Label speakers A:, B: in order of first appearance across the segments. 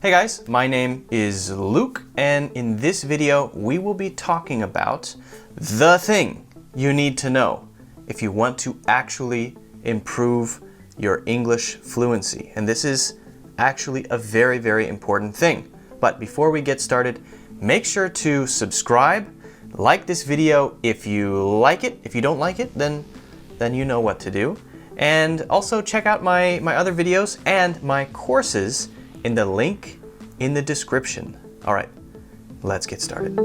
A: Hey guys, my name is Luke, and in this video we will be talking about the thing you need to know if you want to actually improve your English fluency. And this is actually a very, very important thing. But before we get started, make sure to subscribe, like this video if you like it. If you don't like it, then you know what to do. And also check out my other videos and my courses in the link in the description. All right, let's get started.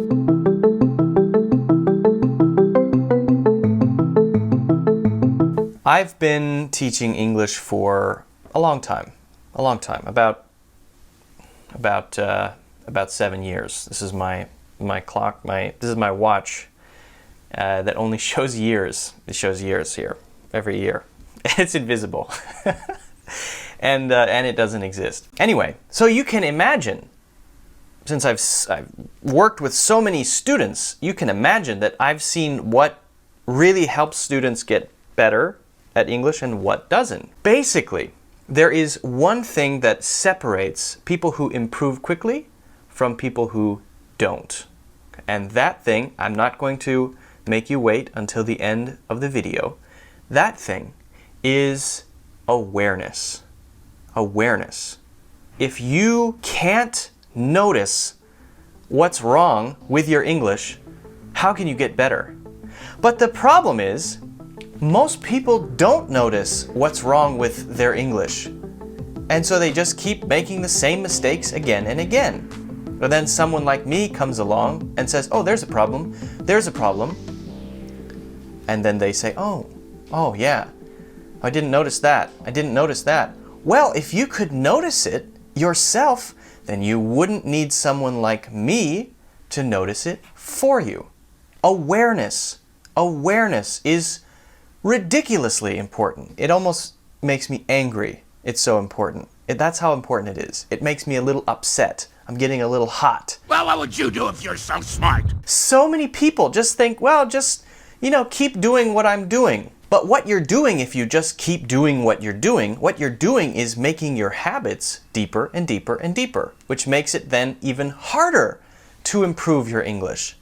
A: I've been teaching English for a long time, about 7 years. This is my clock, this is my watch that only shows years. It shows years here, every year. It's invisible. And it doesn't exist. Anyway, so you can imagine, since I've worked with so many students, you can imagine that I've seen what really helps students get better at English and what doesn't. Basically, there is one thing that separates people who improve quickly from people who don't. And that thing, I'm not going to make you wait until the end of the video. That thing is awareness. Awareness. If you can't notice what's wrong with your English, how can you get better? But the problem is, most people don't notice what's wrong with their English. And so they just keep making the same mistakes again and again. But then someone like me comes along and says, oh, there's a problem. And then they say, oh yeah, I didn't notice that. Well, if you could notice it yourself, then you wouldn't need someone like me to notice it for you. Awareness is ridiculously important. It almost makes me angry. It's so important. That's how important it is. It makes me a little upset. I'm getting a little hot.
B: Well, what would you do if you're so smart?
A: So many people just think, well, keep doing what I'm doing. But what you're doing, if you just keep doing what you're doing is making your habits deeper and deeper and deeper, which makes it then even harder to improve your English.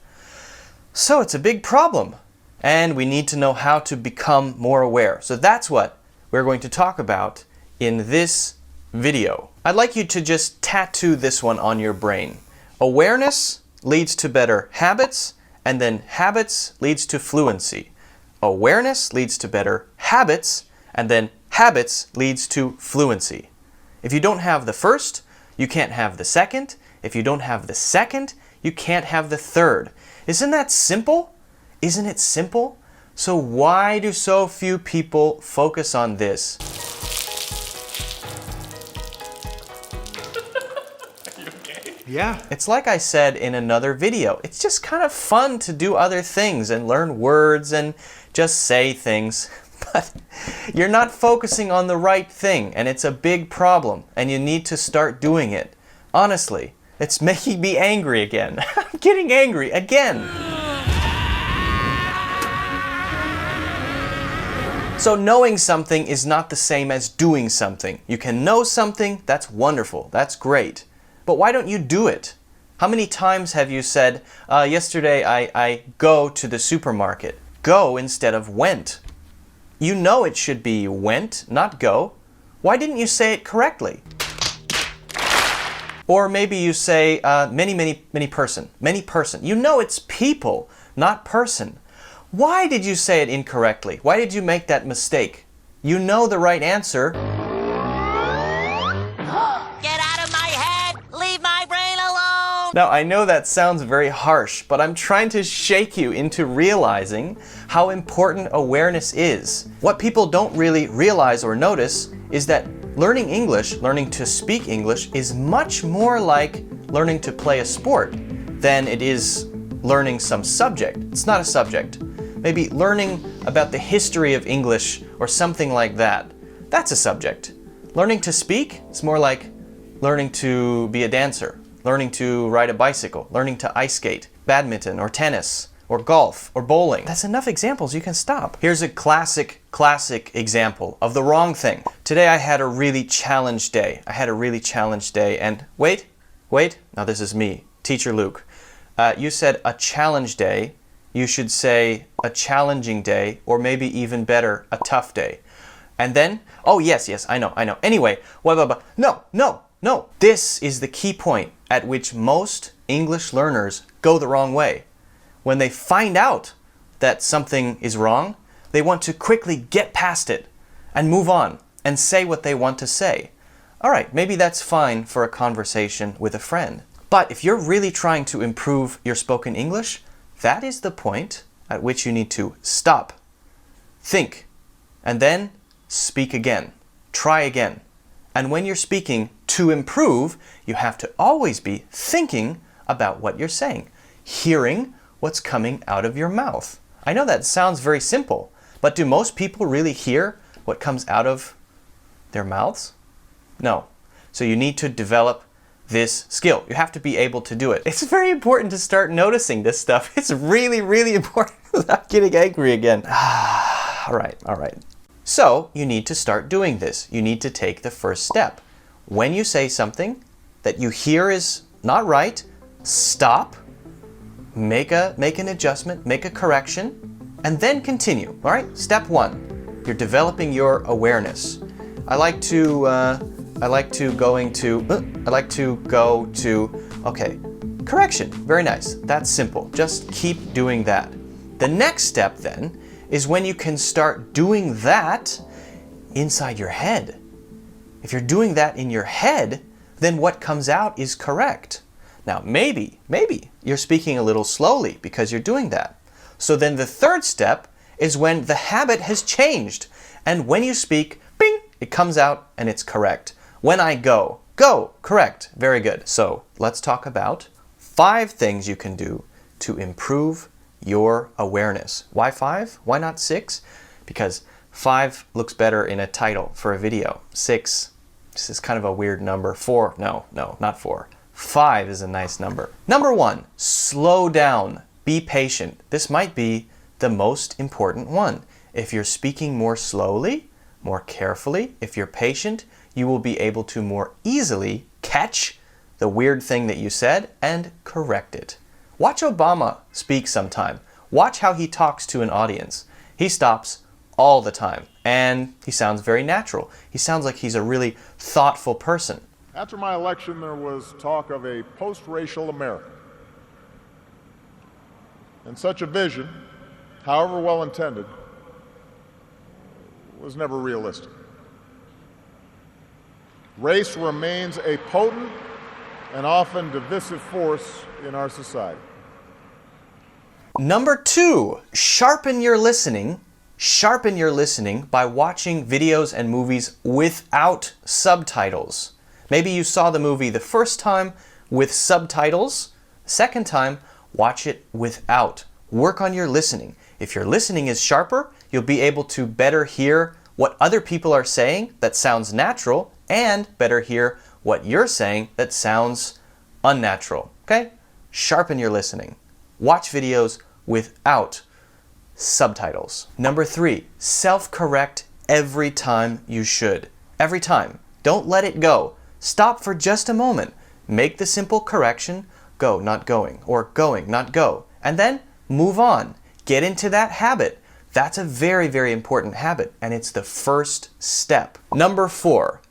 A: So it's a big problem, and we need to know how to become more aware. So that's what we're going to talk about in this video. I'd like you to just tattoo this one on your brain. Awareness leads to better habits, and then habits leads to fluency. Awareness leads to better habits, and then habits leads to fluency. If you don't have the first, you can't have the second. If you don't have the second, you can't have the third. Isn't that simple? Isn't it simple? So why do so few people focus on this?
C: Yeah.
A: It's like I said in another video. It's just kind of fun to do other things and learn words and just say things. But you're not focusing on the right thing, and it's a big problem, and you need to start doing it. Honestly, it's making me angry again. I'm getting angry again. So knowing something is not the same as doing something. You can know something, that's wonderful, that's great. But why don't you do it? How many times have you said, yesterday I go to the supermarket? Go instead of went. You know it should be went, not go. Why didn't you say it correctly? Or maybe you say many person. You know it's people, not person. Why did you say it incorrectly? Why did you make that mistake? You know the right answer. Now, I know that sounds very harsh, but I'm trying to shake you into realizing how important awareness is. What people don't really realize or notice is that learning English, learning to speak English, is much more like learning to play a sport than it is learning some subject. It's not a subject. Maybe learning about the history of English or something like that. That's a subject. Learning to speak is more like learning to be a dancer. Learning to ride a bicycle, learning to ice skate, badminton or tennis, or golf or bowling. That's enough examples, you can stop. Here's a classic classic example of the wrong thing. Today I had a really challenged day. And wait, now this is me, Teacher Luke. You said a challenge day. You should say a challenging day, or maybe even better, a tough day. And then, oh yes, I know. Anyway, no. This is the key point at which most English learners go the wrong way. When they find out that something is wrong, they want to quickly get past it and move on and say what they want to say. All right, maybe that's fine for a conversation with a friend. But if you're really trying to improve your spoken English, that is the point at which you need to stop, think, and then speak again. Try again. And when you're speaking to improve, you have to always be thinking about what you're saying, hearing what's coming out of your mouth. I know that sounds very simple, but do most people really hear what comes out of their mouths? No. So you need to develop this skill. You have to be able to do it. It's very important to start noticing this stuff. It's really, really important without getting angry again. All right. So you need to start doing this. You need to take the first step. When you say something that you hear is not right, stop, make an adjustment, make a correction, and then continue. All right? Step 1. You're developing your awareness. I like to go to, okay, correction. Very nice. That's simple. Just keep doing that. The next step then is when you can start doing that inside your head. If you're doing that in your head, then what comes out is correct. Now, maybe you're speaking a little slowly because you're doing that. So then the third step is when the habit has changed. And when you speak, bing, it comes out and it's correct. When I go, correct. Very good. So let's talk about 5 things you can do to improve your awareness. Why 5? Why not 6? Because 5 looks better in a title for a video. 6, this is kind of a weird number. 4, no, not 4. 5 is a nice number. Number 1, slow down. Be patient. This might be the most important one. If you're speaking more slowly, more carefully, if you're patient, you will be able to more easily catch the weird thing that you said and correct it. Watch Obama speak sometime. Watch how he talks to an audience. He stops all the time, and he sounds very natural. He sounds like he's a really thoughtful person.
D: After my election, there was talk of a post-racial America. And such a vision, however well intended, was never realistic. Race remains a potent and often divisive force in our society.
A: Number 2, sharpen your listening. Sharpen your listening by watching videos and movies without subtitles. Maybe you saw the movie the first time with subtitles. Second time, watch it without. Work on your listening. If your listening is sharper, you'll be able to better hear what other people are saying that sounds natural, and better hear what you're saying that sounds unnatural. Okay? Sharpen your listening. Watch videos without subtitles. Number 3, self-correct every time you should. Every time. Don't let it go. Stop for just a moment. Make the simple correction, go, not going, or going, not go. And then move on. Get into that habit. That's a very, very important habit, and it's the first step. Number 4.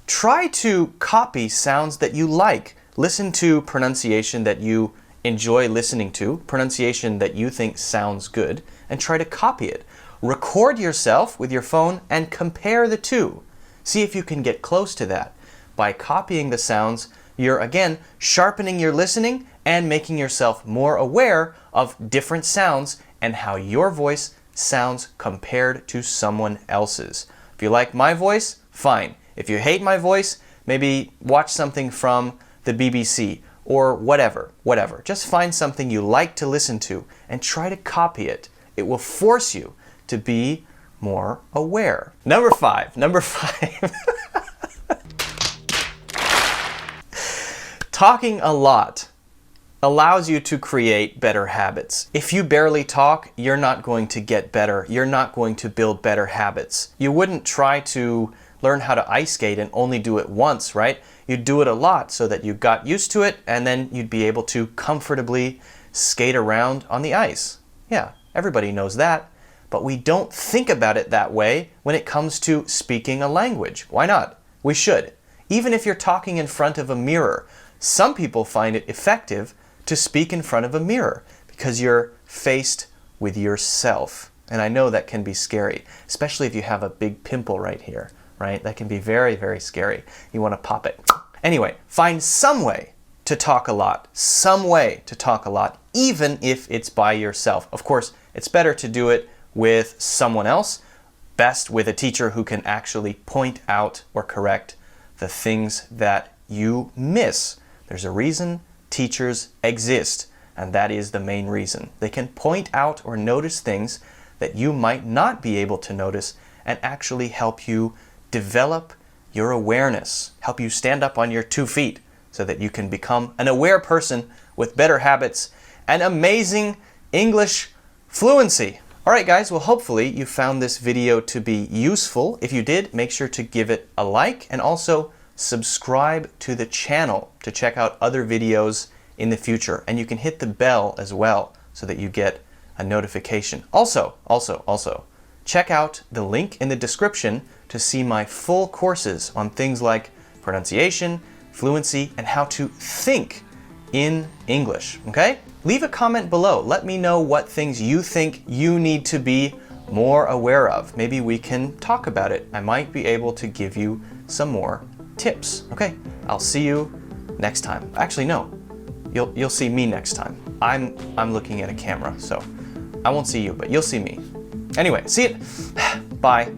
A: Try to copy sounds that you like. Listen to pronunciation that you enjoy listening to, pronunciation that you think sounds good, and try to copy it. Record yourself with your phone and compare the two. See if you can get close to that. By copying the sounds, you're again sharpening your listening and making yourself more aware of different sounds and how your voice sounds compared to someone else's. If you like my voice, fine. If you hate my voice, maybe watch something from the BBC or whatever. Just find something you like to listen to and try to copy it. It will force you to be more aware. Number 5. Talking a lot allows you to create better habits. If you barely talk, you're not going to get better. You're not going to build better habits. You wouldn't try to learn how to ice skate and only do it once, right? You'd do it a lot so that you got used to it, and then you'd be able to comfortably skate around on the ice. Yeah, everybody knows that, but we don't think about it that way when it comes to speaking a language. Why not? We should. Even if you're talking in front of a mirror, some people find it effective to speak in front of a mirror because you're faced with yourself. And I know that can be scary, especially if you have a big pimple right here, right? That can be very, very scary. You want to pop it. Anyway, find some way to talk a lot, some way to talk a lot, even if it's by yourself. Of course, it's better to do it with someone else, best with a teacher who can actually point out or correct the things that you miss. There's a reason teachers exist, and that is the main reason. They can point out or notice things that you might not be able to notice and actually help you develop your awareness, help you stand up on your 2 feet so that you can become an aware person with better habits and amazing English fluency. All right, guys, well, hopefully you found this video to be useful. If you did, make sure to give it a like and also subscribe to the channel to check out other videos in the future. And you can hit the bell as well so that you get a notification. Also, check out the link in the description to see my full courses on things like pronunciation, fluency, and how to think in English, okay? Leave a comment below. Let me know what things you think you need to be more aware of. Maybe we can talk about it. I might be able to give you some more tips. Okay, I'll see you next time. Actually, no, you'll see me next time. I'm looking at a camera, so I won't see you, but you'll see me. Anyway, see it. Bye.